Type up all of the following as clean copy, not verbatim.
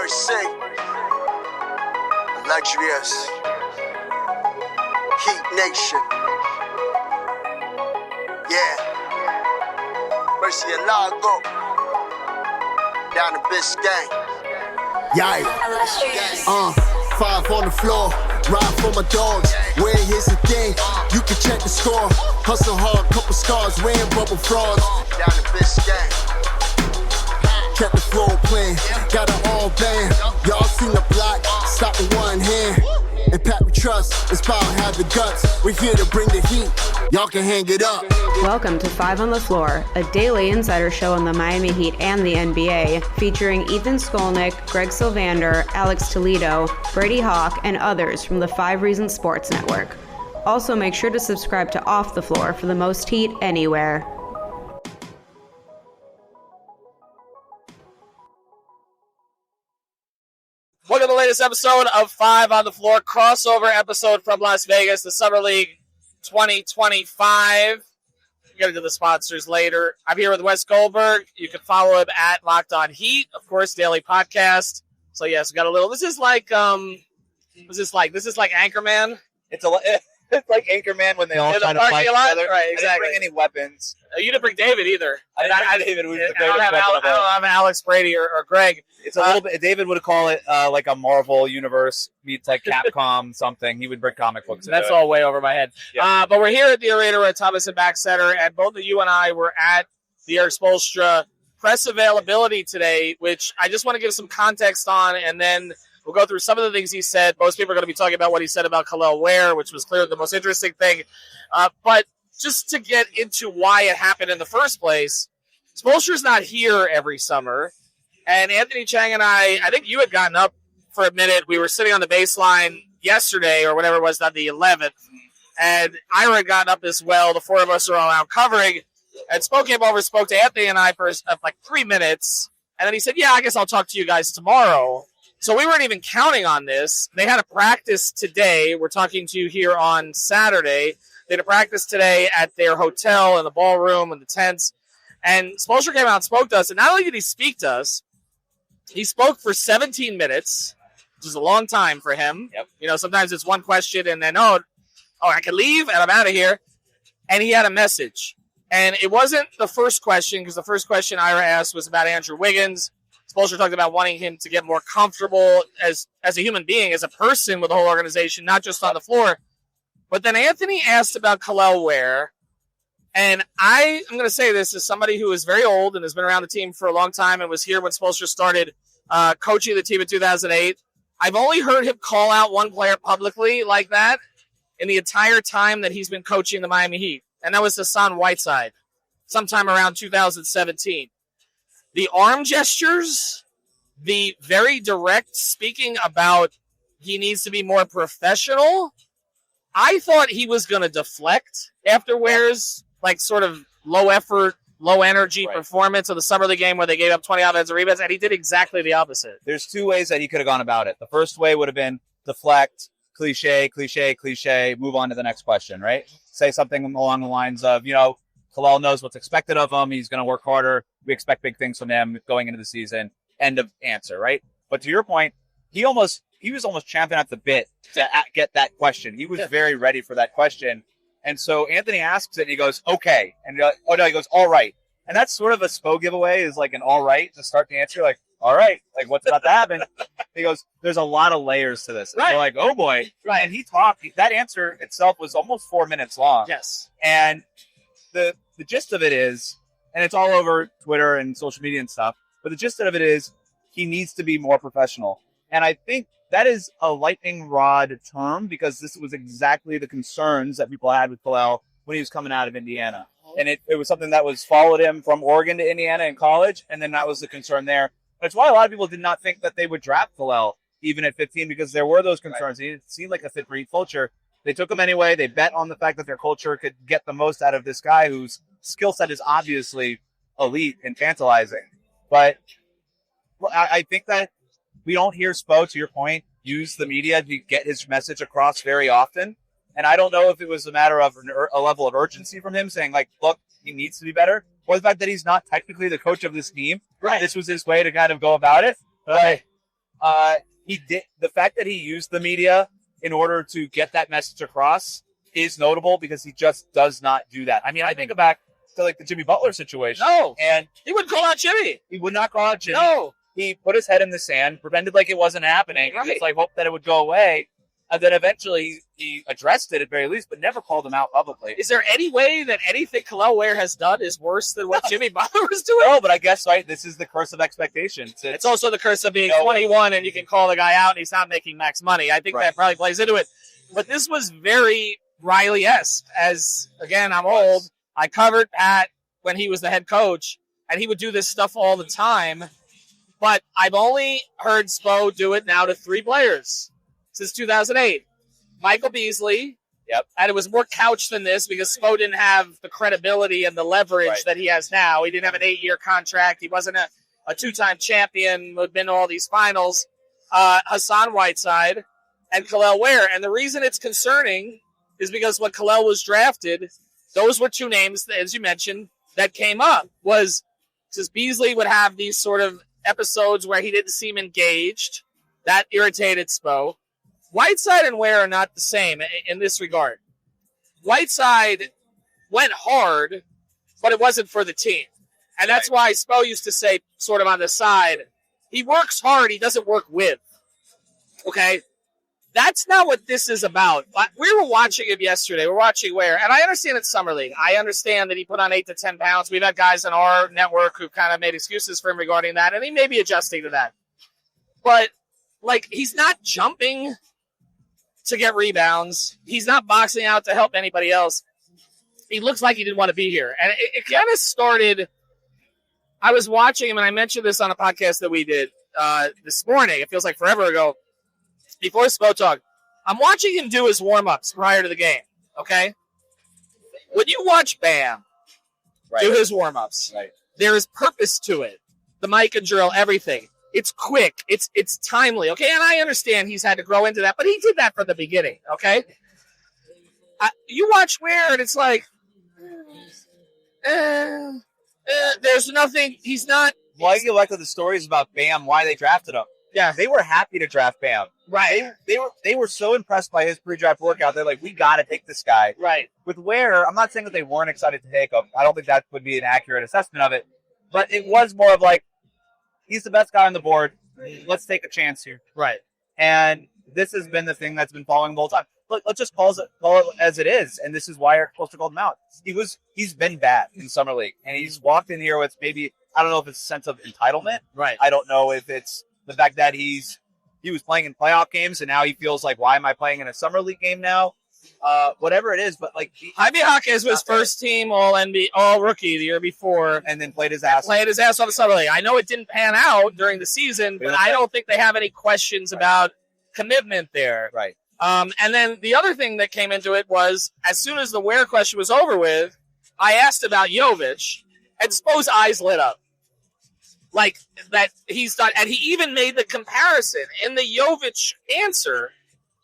Mercy, luxurious, Heat Nation, yeah, Mercy and Lago, down to Biscayne, yay, 5 on the floor, ride for my dogs, where here's the thing, you can check the score, hustle hard, couple scars, wearing bubble frogs, down to Biscayne. Kept the floor playing, got it all banned. Y'all seen the block, stop with one hand. And Pat we trust, Inspire have the guts. We're here to bring the heat, y'all can hang it up. Welcome to 5 on the Floor, a daily insider show on the Miami Heat and the NBA, featuring Ethan Skolnick, Greg Sylvander, Alex Toledo, Brady Hawk, and others from the 5 Reasons Sports Network. Also make sure to subscribe to Off the Floor for the most heat anywhere. Welcome to the latest episode of 5 on the Floor, crossover episode from Las Vegas, the Summer League 2025. We're going to do the sponsors later. I'm here with Wes Goldberg. You can follow him at Locked On Heat, of course, daily podcast. So, yes, we got a little. This is like, This is like Anchorman. It's like Anchorman when they all try to fight each other. Right, exactly. I didn't bring any weapons. You didn't bring David either. I didn't bring David. I don't have Alex, Brady, or Greg. It's a little bit. David would call it like a Marvel universe meets like Capcom something. He would bring comic books. That's all way over my head. Yeah. But we're here at the arena at Thomas Mack Center, and both of you and I were at the Erik Spoelstra press availability today, which I just want to give some context on, and then we'll go through some of the things he said. Most people are going to be talking about what he said about Kel'el Ware, which was clearly the most interesting thing. But just to get into why it happened in the first place, Spoelstra's not here every summer. And Anthony Chang and I think you had gotten up for a minute. We were sitting on the baseline yesterday or whatever it was, on the 11th. And Ira had gotten up as well. The four of us are all out covering. And Spoke came over, spoke to Anthony and I for like 3 minutes. And then he said, yeah, I guess I'll talk to you guys tomorrow. So we weren't even counting on this. They had a practice today. We're talking to you here on Saturday. They had a practice today at their hotel, in the ballroom, in the tents. And Spoelstra came out and spoke to us. And not only did he speak to us, he spoke for 17 minutes, which is a long time for him. Yep. You know, sometimes it's one question and then, I can leave and I'm out of here. And he had a message. And it wasn't the first question, because the first question Ira asked was about Andrew Wiggins. Spoelstra talked about wanting him to get more comfortable as a human being, as a person with the whole organization, not just on the floor. But then Anthony asked about Kel'el Ware. And I'm going to say this as somebody who is very old and has been around the team for a long time and was here when Spoelstra started coaching the team in 2008. I've only heard him call out one player publicly like that in the entire time that he's been coaching the Miami Heat. And that was Hassan Whiteside, sometime around 2017. The arm gestures, the very direct speaking about he needs to be more professional. I thought he was going to deflect after Ware's sort of low effort, low energy performance of the Summer League game where they gave up 20 offensive rebounds, and he did exactly the opposite. There's 2 ways that he could have gone about it. The first way would have been deflect, cliche, move on to the next question, right? Say something along the lines of, Kel'el knows what's expected of him. He's going to work harder. We expect big things from him going into the season. End of answer, right? But to your point, he was almost champing at the bit to get that question. He was very ready for that question. And so Anthony asks it, and he goes, okay. And you're like, he goes, all right. And that's sort of a SPO giveaway, is like an all right to start the answer. Like, all right, what's about to happen? He goes, there's a lot of layers to this. Right. We're like, oh boy. Right. And he talked. That answer itself was almost 4 minutes long. Yes. And the gist of it is, and it's all over Twitter and social media and stuff, but the gist of it is he needs to be more professional. And I think that is a lightning rod term, because this was exactly the concerns that people had with Powell when he was coming out of Indiana. And it was something that was followed him from Oregon to Indiana in college, and then that was the concern there. That's why a lot of people did not think that they would draft Powell even at 15, because there were those concerns. He seemed like a fit for Heat culture. They took him anyway. They bet on the fact that their culture could get the most out of this guy whose skill set is obviously elite and tantalizing. But I think that we don't hear Spo, to your point, use the media to get his message across very often. And I don't know if it was a matter of a level of urgency from him saying, look, he needs to be better, or the fact that he's not technically the coach of this team. Right. This was his way to kind of go about it. But He did the fact that he used the media in order to get that message across is notable because he just does not do that. I mean, I think back to like the Jimmy Butler situation. No, and he wouldn't call out Jimmy. He would not call out Jimmy. No, he put his head in the sand, pretended like it wasn't happening. Right. Just like hoped that it would go away. And then eventually he addressed it at very least, but never called him out publicly. Is there any way that anything Kel'el Ware has done is worse than what Jimmy Butler was doing? No, but I guess, right, this is the curse of expectations. It's also the curse of being 21 and you can call the guy out and he's not making max money. I think that probably plays into it. But this was very Riley-esque. As, again, I'm old. I covered Pat when he was the head coach, and he would do this stuff all the time. But I've only heard Spo do it now to 3 players since 2008. Michael Beasley. Yep. And it was more couched than this because Spo didn't have the credibility and the leverage that he has now. He didn't have an 8-year contract. He wasn't a 2-time champion who had been to all these finals. Hassan Whiteside and Kel'el Ware. And the reason it's concerning is because when Kel'el was drafted, those were 2 names, as you mentioned, that came up. Was because Beasley would have these sort of episodes where he didn't seem engaged. That irritated Spo. Whiteside and Ware are not the same in this regard. Whiteside went hard, but it wasn't for the team. And that's why Spo used to say, sort of on the side, he works hard, he doesn't work with. Okay? That's not what this is about. We were watching him yesterday. We're watching Ware. And I understand it's Summer League. I understand that he put on 8 to 10 pounds. We've had guys in our network who kind of made excuses for him regarding that, and he may be adjusting to that. But, like, he's not jumping to get rebounds. He's not boxing out to help anybody else. He looks like he didn't want to be here. And it kind of started, I was watching him, and I mentioned this on a podcast that we did this morning. It feels like forever ago. Before Spo Talk, I'm watching him do his warm-ups prior to the game, okay? When you watch Bam do his warm-ups, there is purpose to it. The mic and drill, everything. It's quick. It's timely, okay? And I understand he's had to grow into that, but he did that from the beginning, okay? You watch Ware, and it's like, there's nothing. He's not. Well, I get back to the stories about Bam, why they drafted him. Yeah, they were happy to draft Bam. Right. They were so impressed by his pre-draft workout. They're like, we got to take this guy. Right. With Ware, I'm not saying that they weren't excited to take him. I don't think that would be an accurate assessment of it. But it was more of like, he's the best guy on the board. Let's take a chance here. Right. And this has been the thing that's been following the whole time. Look, let's just call it as it is. And this is why Erik Spoelstra called him out. He's been bad in Summer League. And he's walked in here with maybe, I don't know if it's a sense of entitlement. Right. I don't know if it's the fact that he was playing in playoff games and now he feels like, why am I playing in a Summer League game now? Whatever it is, but like Jaime Jaquez was first team all rookie the year before, and then played his ass off the Summer League. I know it didn't pan out during the season, but I don't think they have any questions about commitment there. Right. And then the other thing that came into it was, as soon as the Ware question was over with, I asked about Jovic, and Spo's eyes lit up. Like, that he's done, and he even made the comparison. In the Jovic answer,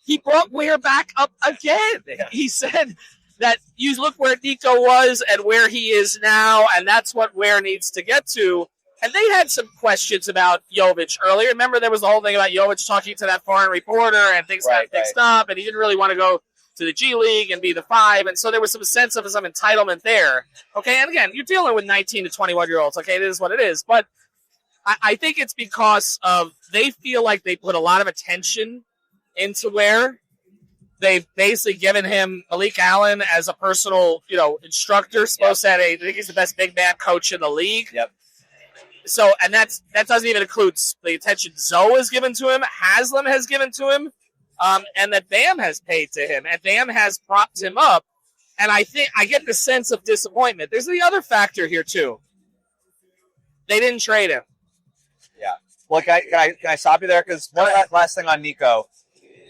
he brought Ware back up again. Yeah. He said that you look where Nico was and where he is now, and that's what Ware needs to get to. And they had some questions about Jovic earlier. Remember, there was the whole thing about Jovic talking to that foreign reporter, and things got fixed up, and he didn't really want to go to the G League and be the 5, and so there was some sense of some entitlement there. Okay, and again, you're dealing with 19 to 21-year-olds. Okay, it is what it is, but I think it's because of they feel like they put a lot of attention into Ware. They've basically given him Malik Allen as a personal, instructor. Spo said, I think he's the best big man coach in the league. Yep. So, and that doesn't even include the attention Zoe has given to him, Haslam has given to him, and that Bam has paid to him, and Bam has propped him up. And I think I get the sense of disappointment. There's the other factor here too. They didn't trade him. Yeah. Well, can I stop you there? Because one last thing on Nico.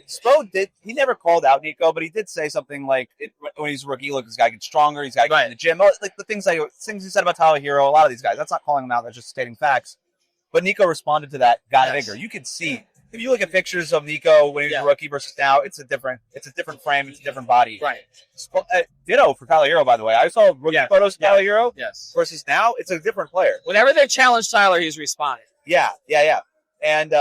Spo he never called out Nico, but he did say something like, when he's a rookie, look, this guy gets stronger, he's got to get in the gym. Like the things he said about Tyler Herro, a lot of these guys, that's not calling them out, that's just stating facts. But Nico responded to that, got bigger. You can see, if you look at pictures of Nico when he was a rookie versus now, it's a different frame, it's a different body. Right. Ditto for Tyler Herro, by the way. I saw rookie photos of Tyler Herro. Yes. Versus now, it's a different player. Whenever they challenge Tyler, he's responding. Yeah. And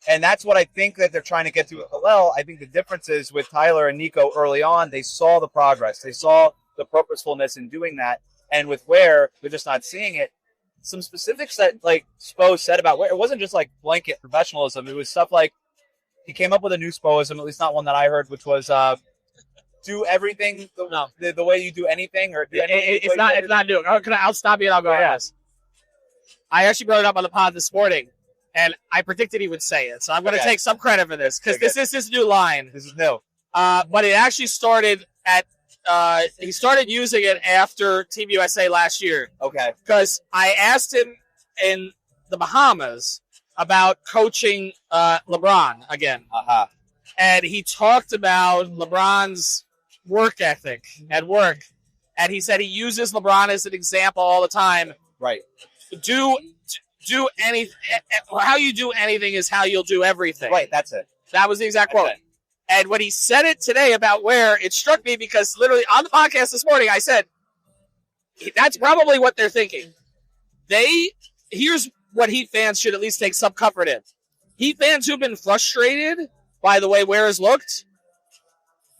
And that's what I think that they're trying to get to with Kel'el. I think the difference is with Tyler and Nico early on, they saw the progress. They saw the purposefulness in doing that. And with Ware, they're just not seeing it. Some specifics that, like, Spo said about Ware, it wasn't just, like, blanket professionalism. It was stuff like he came up with a new Spoism, at least not one that I heard, which was do everything the way you do anything. Or do anything it's not new. I'll stop you and I'll go ahead. I actually brought it up on the pod this morning. And I predicted he would say it, so I'm going to take some credit for this because this is his new line. This is new, but it actually started at. He started using it after Team USA last year. Okay. Because I asked him in the Bahamas about coaching LeBron again, and he talked about LeBron's work ethic at work, and he said he uses LeBron as an example all the time. Right. Do anything. How you do anything is how you'll do everything. Right, that's it. That was the exact quote. And when he said it today about Ware, it struck me because literally on the podcast this morning, I said, that's probably what they're thinking. Here's what Heat fans should at least take some comfort in. Heat fans who've been frustrated by the way Ware has looked,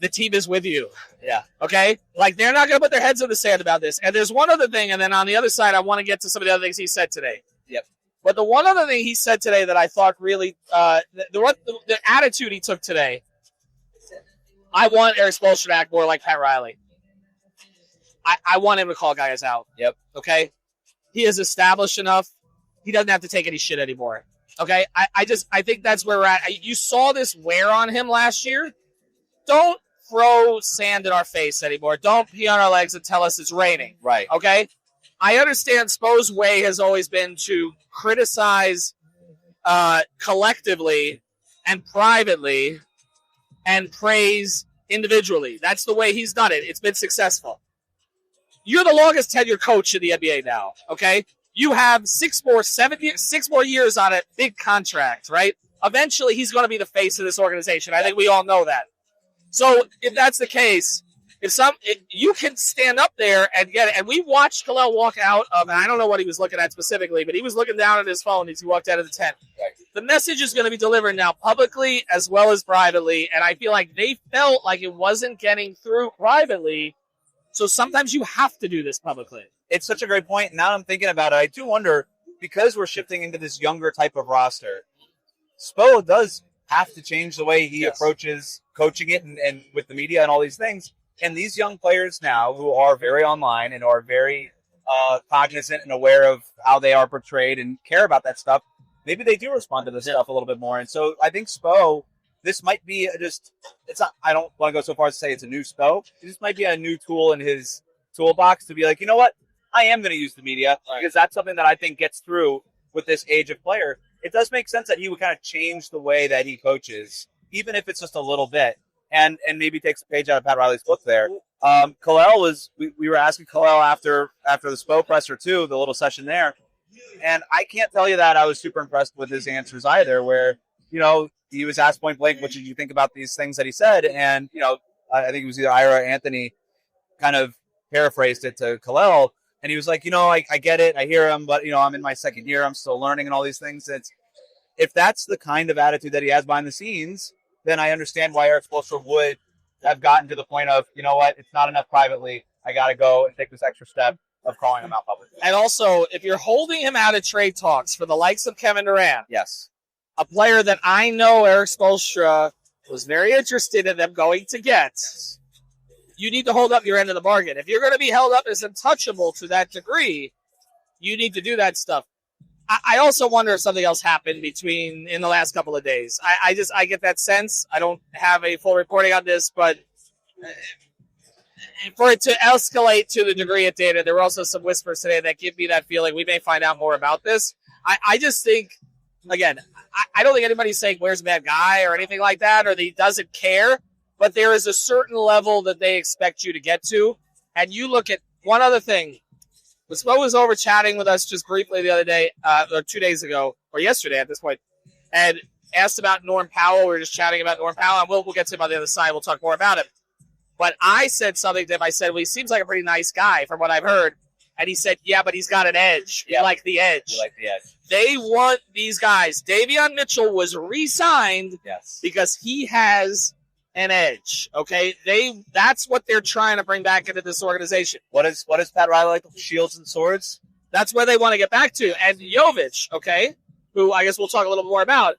the team is with you. Yeah. Okay? Like, they're not going to put their heads in the sand about this. And there's one other thing, and then on the other side, I want to get to some of the other things he said today. Yep. But the one other thing he said today that I thought really, the attitude he took today, I want Erik Spoelstra to act more like Pat Riley. I want him to call guys out. Yep. Okay? He is established enough. He doesn't have to take any shit anymore. Okay? I think that's where we're at. You saw this wear on him last year. Don't throw sand in our face anymore. Don't pee on our legs and tell us it's raining. Right. Okay? I understand Spo's way has always been to criticize collectively and privately and praise individually. That's the way he's done it. It's been successful. You're the longest tenured coach in the NBA now, okay? You have 6 more years on a big contract, right? Eventually, he's going to be the face of this organization. I think we all know that. So if that's the case, if you can stand up there and get it. And we watched Kel'el walk out of, and I don't know what he was looking at specifically, but he was looking down at his phone as he walked out of the tent. Right. The message is going to be delivered now publicly as well as privately, and I feel like they felt like it wasn't getting through privately, so sometimes you have to do this publicly. It's such a great point. Now I'm thinking about it, I do wonder, because we're shifting into this younger type of roster, Spo does have to change the way he approaches coaching it and with the media and all these things. And these young players now who are very online and are very cognizant and aware of how they are portrayed and care about that stuff, maybe they do respond to this stuff a little bit more. And so I think Spo, this might be I don't want to go so far as to say it's a new Spo. This might be a new tool in his toolbox to be like, you know what? I am going to use the media because that's something that I think gets through with this age of player. It does make sense that he would kind of change the way that he coaches, even if it's just a little bit. And maybe takes a page out of Pat Riley's book there. Kel'el was, we were asking Kel'el after the Spo presser too, the little session there. And I can't tell you that I was super impressed with his answers either, where, he was asked point blank, what did you think about these things that he said? And, I think it was either Ira or Anthony kind of paraphrased it to Kel'el. And he was like, I get it. I hear him, but, I'm in my second year. I'm still learning and all these things. If that's the kind of attitude that he has behind the scenes, then I understand why Erik Spoelstra would have gotten to the point of, you know what, it's not enough privately. I got to go and take this extra step of calling him out publicly. And also, if you're holding him out of trade talks for the likes of Kevin Durant, yes, a player that I know Erik Spoelstra was very interested in them going to get, you need to hold up your end of the bargain. If you're going to be held up as untouchable to that degree, you need to do that stuff. I also wonder if something else happened in the last couple of days. I get that sense. I don't have a full reporting on this, but for it to escalate to the degree it did, and there were also some whispers today that give me that feeling we may find out more about this. I just think, again, I don't think anybody's saying Ware's a bad guy or anything like that, or that he doesn't care, but there is a certain level that they expect you to get to. And you look at one other thing. Spo was over chatting with us just briefly the other day, or 2 days ago, or yesterday at this point, and asked about Norm Powell. We were just chatting about Norm Powell, and we'll get to him on the other side. We'll talk more about it. But I said something to him. I said, well, he seems like a pretty nice guy from what I've heard. And he said, yeah, but he's got an edge. We like the edge. We like the edge. They want these guys. Davion Mitchell was re-signed because he has an edge. Okay, that's what they're trying to bring back into this organization. What is Pat Riley like? Shields and swords. That's where they want to get back to. And Jovic, okay, who I guess we'll talk a little more about.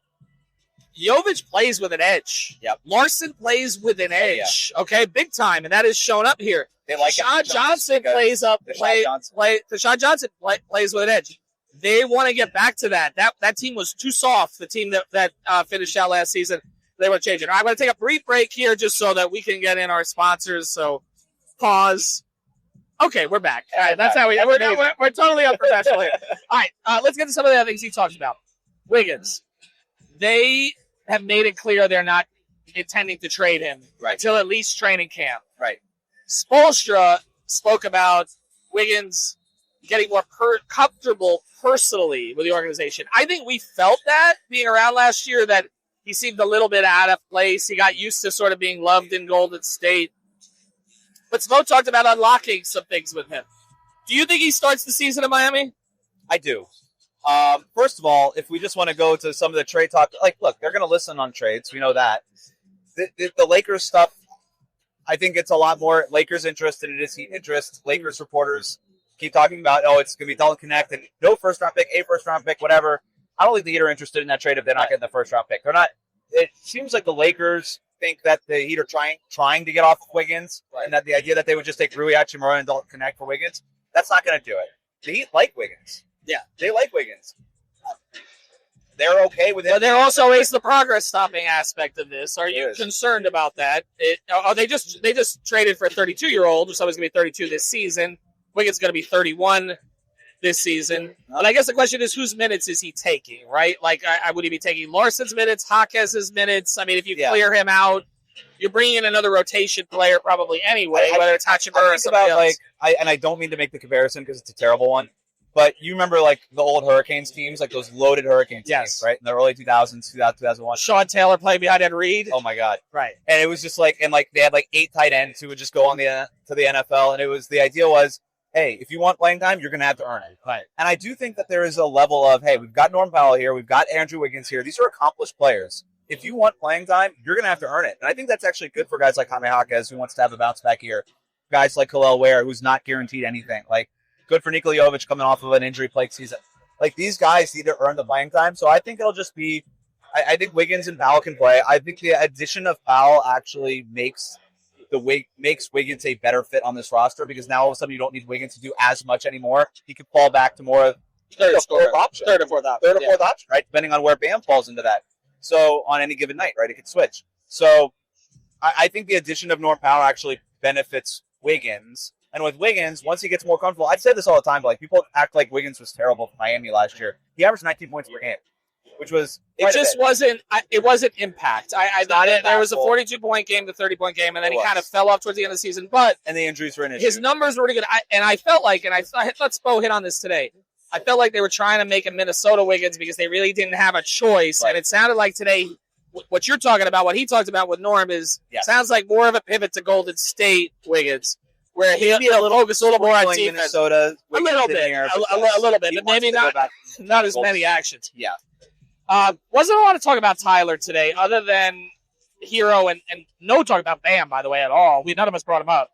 Jovic plays with an edge. Yep. Larson plays with an edge. Okay, big time, and that is shown up here. They like Deshaun Johnson plays with an edge. They want to get back to that. That team was too soft. The team that finished out last season, they want to change it. All right, I'm going to take a brief break here just so that we can get in our sponsors. So, pause. Okay, we're back. All right, that's how we're totally unprofessional here. All right, let's get to some of the other things he talked about. Wiggins, they have made it clear they're not intending to trade him until at least training camp. Right. Spoelstra spoke about Wiggins getting more comfortable personally with the organization. I think we felt that being around last year, that he seemed a little bit out of place. He got used to sort of being loved in Golden State. But Spo talked about unlocking some things with him. Do you think he starts the season in Miami? I do. First of all, if we just want to go to some of the trade talk, look, they're going to listen on trades. We know that. The Lakers stuff, I think it's a lot more Lakers interest than it is Heat interest. Lakers reporters keep talking about, it's going to be Dalton Connect and no first-round pick, a first-round pick, whatever. I don't think the Heat are interested in that trade if they're not getting the first-round pick. They're not. It seems like the Lakers think that the Heat are trying to get off Wiggins, and that the idea that they would just take Rui Hachimura and Dalton Connect for Wiggins, that's not going to do it. The Heat like Wiggins. Yeah. They like Wiggins. They're okay with it. But there also is the progress-stopping aspect of this. Are you concerned about that? They just traded for a 32-year-old, so he's going to be 32 this season. Wiggins is going to be 31 this season. But I guess the question is, whose minutes is he taking, right? Like, would he be taking Larson's minutes, Jaquez's minutes? I mean, if you clear him out, you're bringing in another rotation player probably anyway, whether it's Hachimura or somebody else. And I don't mean to make the comparison because it's a terrible one, but you remember, like, the old Hurricanes teams, like those loaded Hurricanes teams, right? In the early 2000s, 2001. Sean Taylor played behind Ed Reed. Oh, my God. Right. And it was just like, they had, 8 tight ends who would just go on to the NFL, and it was, the idea was, hey, if you want playing time, you're going to have to earn it. Right. And I do think that there is a level of, hey, we've got Norm Powell here, we've got Andrew Wiggins here. These are accomplished players. If you want playing time, you're going to have to earn it. And I think that's actually good for guys like Jaime Jaquez, who wants to have a bounce back year. Guys like Kel'el Ware, who's not guaranteed anything. Like, good for Nico Jovic coming off of an injury-plagued season. Like, these guys need to earn the playing time. So I think it'll just be, I think Wiggins and Powell can play. I think the addition of Powell actually makes Wiggins a better fit on this roster, because now all of a sudden you don't need Wiggins to do as much anymore. He can fall back to more of third or fourth option, right? Depending on where Bam falls into that. So on any given night, right, it could switch. So I think the addition of Norm Powell actually benefits Wiggins. And with Wiggins, once he gets more comfortable, I'd say this all the time, but people act like Wiggins was terrible for Miami last year. He averaged 19 points per game, which was wasn't impact. There was a 42-point game to 30-point game, and then he kind of fell off towards the end of the season. But and the injuries were an issue. His numbers were really good. I felt like, and I thought Spo hit on this today, I felt like they were trying to make a Minnesota Wiggins because they really didn't have a choice. Right. And it sounded like today, what you're talking about, what he talked about with Norm sounds like more of a pivot to Golden State Wiggins, where he'll focus a little more on defense. Minnesota, a little bit, but maybe not as many actions. Yeah. Wasn't a lot of talk about Tyler today, other than Herro and no talk about Bam, by the way, at all. None of us brought him up.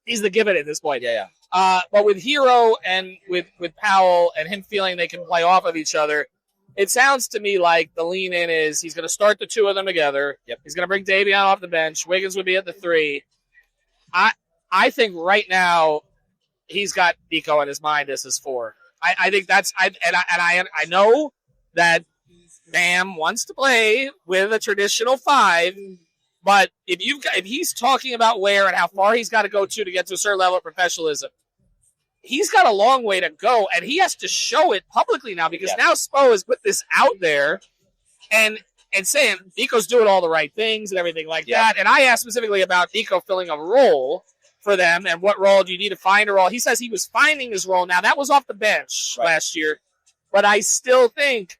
He's the give it at this point. Yeah. But with Herro and with Powell and him feeling they can play off of each other, it sounds to me like the lean in is he's going to start the two of them together. Yep. He's going to bring Davion off the bench. Wiggins would be at the 3. I think right now he's got Nico in his mind as his 4. I think that's I know that Bam wants to play with a traditional 5, but if he's talking about where and how far he's got to go to get to a certain level of professionalism, he's got a long way to go, and he has to show it publicly now, because now Spo has put this out there and saying Nico's doing all the right things and everything like that. And I asked specifically about Nico filling a role for them, and what role do you need to find a role. He says he was finding his role. Now, that was off the bench last year, but I still think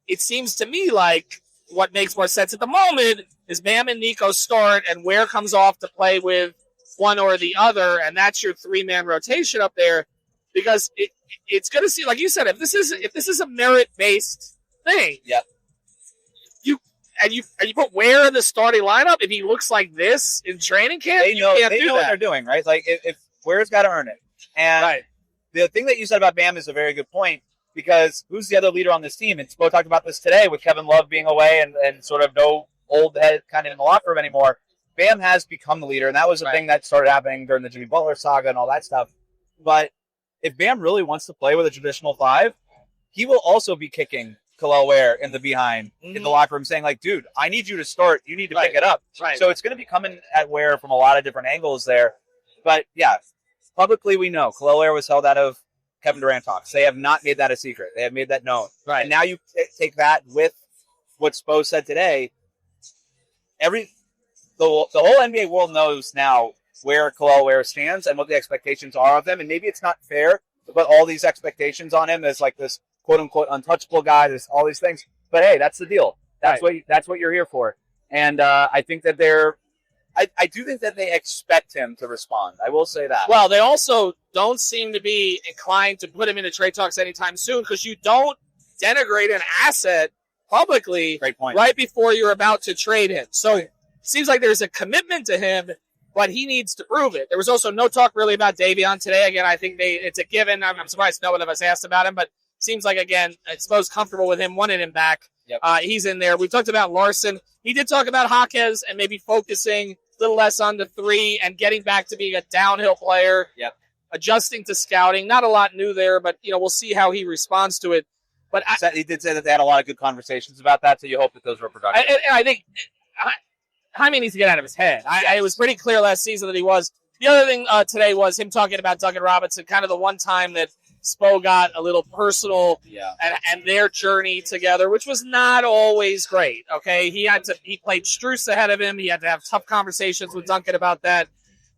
it seems to me like what makes more sense at the moment is Bam and Nico start, and Ware comes off to play with one or the other, and that's your 3-man rotation up there. because it's going to see, like you said, if this is a merit-based thing, Yep. you put Ware in the starting lineup, if he looks like this in training camp, They know what they're doing, right? Like if Ware's got to earn it. And right. the thing that you said about Bam is a very good point, because who's the other leader on this team? And Spo talked about this today with Kevin Love being away and sort of no old head kind of in the locker room anymore. Bam has become the leader, and that was the thing that started happening during the Jimmy Butler saga and all that stuff. But if Bam really wants to play with a traditional five, he will also be kicking Kel'el Ware in the behind in the locker room, saying, like, dude, I need you to start. You need to pick it up. Right. So it's going to be coming at Ware from a lot of different angles there. But, yeah, publicly we know Kel'el Ware was held out of Kevin Durant talks. They have not made that a secret. They have made that known. Right. And now you take that with what Spo said today. The whole NBA world knows now where Kel'el Ware stands and what the expectations are of him. And maybe it's not fair to put all these expectations on him as like this quote-unquote untouchable guy, all these things. But, hey, that's the deal. That's what you're here for. And I think that I do think that they expect him to respond. I will say that. Well, they also don't seem to be inclined to put him into trade talks anytime soon, because you don't denigrate an asset publicly right before you're about to trade him. So it seems like there's a commitment to him, but he needs to prove it. There was also no talk really about Davion today. Again, I think it's a given. I'm surprised no one of us asked about him, but seems like, again, I suppose comfortable with him, wanted him back. Yep. He's in there. We talked about Larson. He did talk about Jaquez and maybe focusing a little less on the three and getting back to being a downhill player. Yep. Adjusting to scouting. Not a lot new there, but we'll see how he responds to it. But he did say that they had a lot of good conversations about that, so you hope that those were productive. And I think Jaime needs to get out of his head. It was pretty clear last season that he was. The other thing today was him talking about Duncan Robinson, kind of the one time that Spo got a little personal and their journey together, which was not always great. Okay, he played Strus ahead of him. He had to have tough conversations with Duncan about that.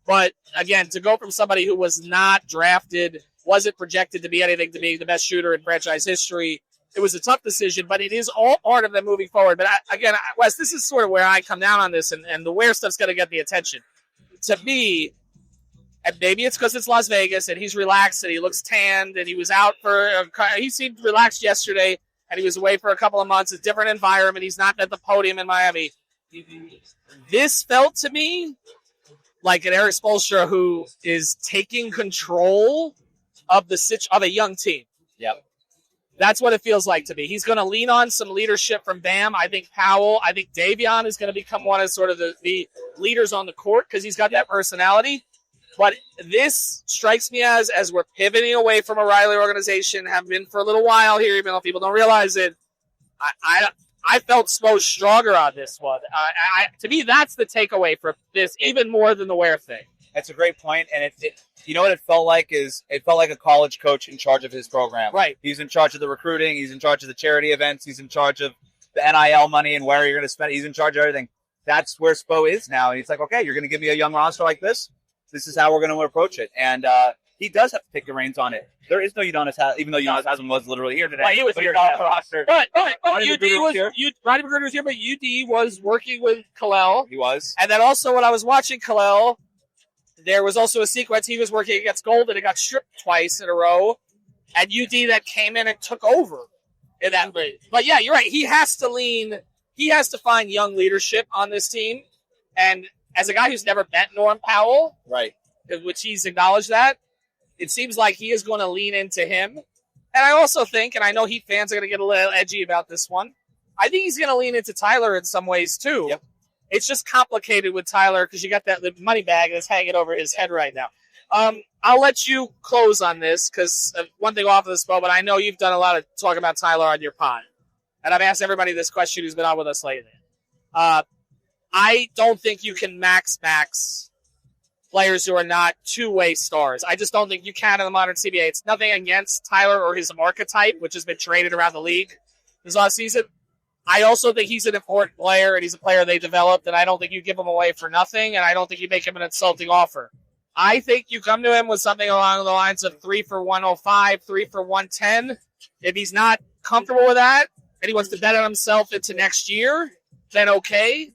But again, to go from somebody who was not drafted, wasn't projected to be anything, to being the best shooter in franchise history, it was a tough decision. But it is all part of them moving forward. But again, Wes, this is sort of where I come down on this, and the Ware stuff's going to get the attention. To me, and maybe it's because it's Las Vegas and he's relaxed and he looks tanned and he was out he seemed relaxed yesterday and he was away for a couple of months. It's a different environment. He's not at the podium in Miami. This felt to me like an Erik Spoelstra who is taking control of a young team. Yep. That's what it feels like to me. He's going to lean on some leadership from Bam. I think Powell, I think Davion is going to become one of sort of the leaders on the court because he's got that personality. But this strikes me as we're pivoting away from a Riley organization, have been for a little while here, even though people don't realize it. I felt Spo stronger on this one. To me, that's the takeaway from this, even more than the Ware thing. That's a great point, and it you know what it felt like is it felt like a college coach in charge of his program. Right. He's in charge of the recruiting. He's in charge of the charity events. He's in charge of the NIL money and where you're going to spend it. He's in charge of everything. That's where Spo is now. And he's like, okay, you're going to give me a young roster like this? This is how we're going to approach it. And he does have to take the reins on it. There is no Udonis Haslam, even though Udonis Haslam was literally here today. Well, he was but here. he's on the roster. Right. Rodney McGruder was here, but UD was working with Kel'el. He was. And then also when I was watching Kel'el, there was also a sequence he was working against Golden and got stripped twice in a row. And UD that came in and took over in that way. But yeah, you're right. He has to find young leadership on this team. And as a guy who's never met Norm Powell, right, which he's acknowledged that, it seems like he is going to lean into him. And I also think, and I know Heat fans are going to get a little edgy about this one, I think he's going to lean into Tyler in some ways too. Yep. It's just complicated with Tyler because you got that money bag that's hanging over his head right now. I'll let you close on this because one thing off of this, but I know you've done a lot of talk about Tyler on your pod. And I've asked everybody this question who's been on with us lately. I don't think you can max players who are not two-way stars. I just don't think you can in the modern CBA. It's nothing against Tyler or his archetype, which has been traded around the league this last season. I also think he's an important player, and he's a player they developed, and I don't think you give him away for nothing, and I don't think you make him an insulting offer. I think you come to him with something along the lines of 3 for 105, 3 for 110. If he's not comfortable with that, and he wants to bet on himself into next year, then okay.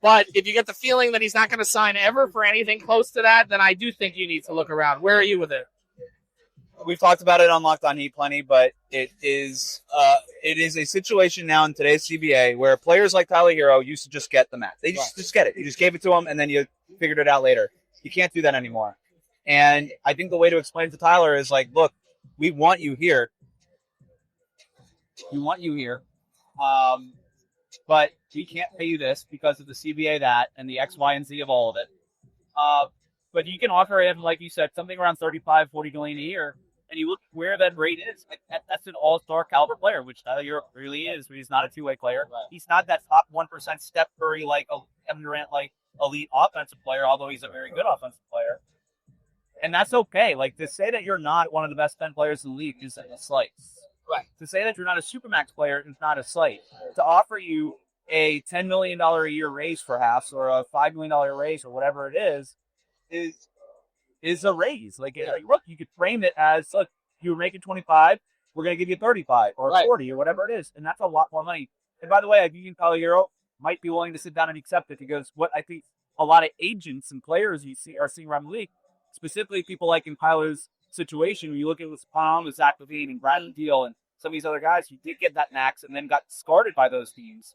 But if you get the feeling that he's not going to sign ever for anything close to that, then I do think you need to look around. Where are you with it? we've talked about it on Locked On Heat plenty, but it is a situation now in today's CBA where players like Tyler Herro used to just get the max. They just get it. You just gave it to them, and then you figured it out later. You can't do that anymore. And I think the way to explain it to Tyler is like, look, we want you here. We want you here. But we can't pay you this because of the CBA that and the X, Y, and Z of all of it. But you can offer him, like you said, something around $35, $40 million a year, and you look where that rate is. Like that's an all-star caliber player, which Tyler Herro really is. But he's not a two-way player. Right. He's not that top 1% Steph Curry like a Kevin Durant like elite offensive player, although he's a very good offensive player. And that's okay. Like to say that you're not one of the best 10 players in the league is a slight. Right. To say that you're not a Supermax player is not a slight. To offer you a $10 million a year raise perhaps, or a $5 million raise, or whatever it is a raise. Like, look, you could frame it as, look, you were making 25, we're going to give you 35 or 40 or whatever it is. And that's a lot more money. And by the way, I think Tyler Herro might be willing to sit down and accept it, because what I think a lot of agents and players are seeing around the league, specifically people like in Tyler's situation, when you look at with Palm, with Zach LaVine and Bradley Beal and some of these other guys who did get that max and then got discarded by those teams,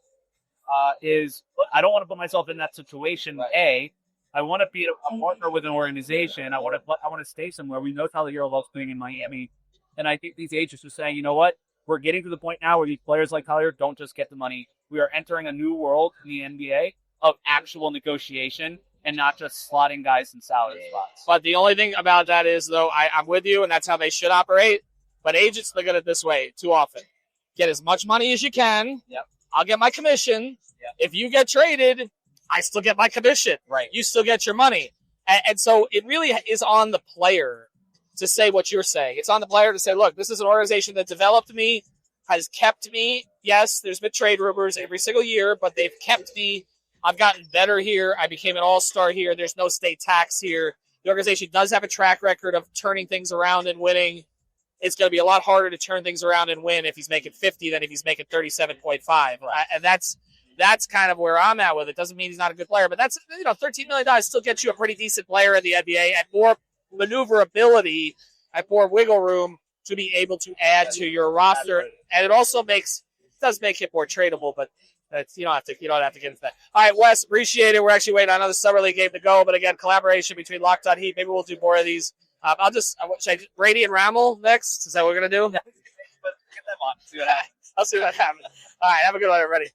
look, I don't want to put myself in that situation. I want to be a partner with an organization. I want to stay somewhere. We know Tyler Herro loves playing in Miami, and I think these agents are saying, you know what? We're getting to the point now where these players like Tyler don't just get the money. We are entering a new world in the NBA of actual negotiation and not just slotting guys in salary spots. But the only thing about that is, though, I'm with you, and that's how they should operate. But agents look at it this way too often. Get as much money as you can. Yep. I'll get my commission. Yep. If you get traded, I still get my commission. Right. You still get your money. And so it really is on the player to say what you're saying. It's on the player to say, look, this is an organization that developed me, has kept me. Yes, there's been trade rumors every single year, but they've kept me. I've gotten better here. I became an all-star here. There's no state tax here. The organization does have a track record of turning things around and winning. It's going to be a lot harder to turn things around and win if he's making 50 than if he's making 37.5. Right. And that's kind of where I'm at with it. Doesn't mean he's not a good player, but that's, $13 million still gets you a pretty decent player in the NBA and more maneuverability, and more wiggle room to be able to add to your roster. And it also does make it more tradable, but you don't have to get into that. All right, Wes, appreciate it. We're actually waiting on another Summer League game to go, but again, collaboration between Locked On Heat. Maybe we'll do more of these. Should I Brady and Rammel next? Is that what we're going to do? Yeah. Get them on. See what happens. I'll see what happens. All right, have a good one, everybody.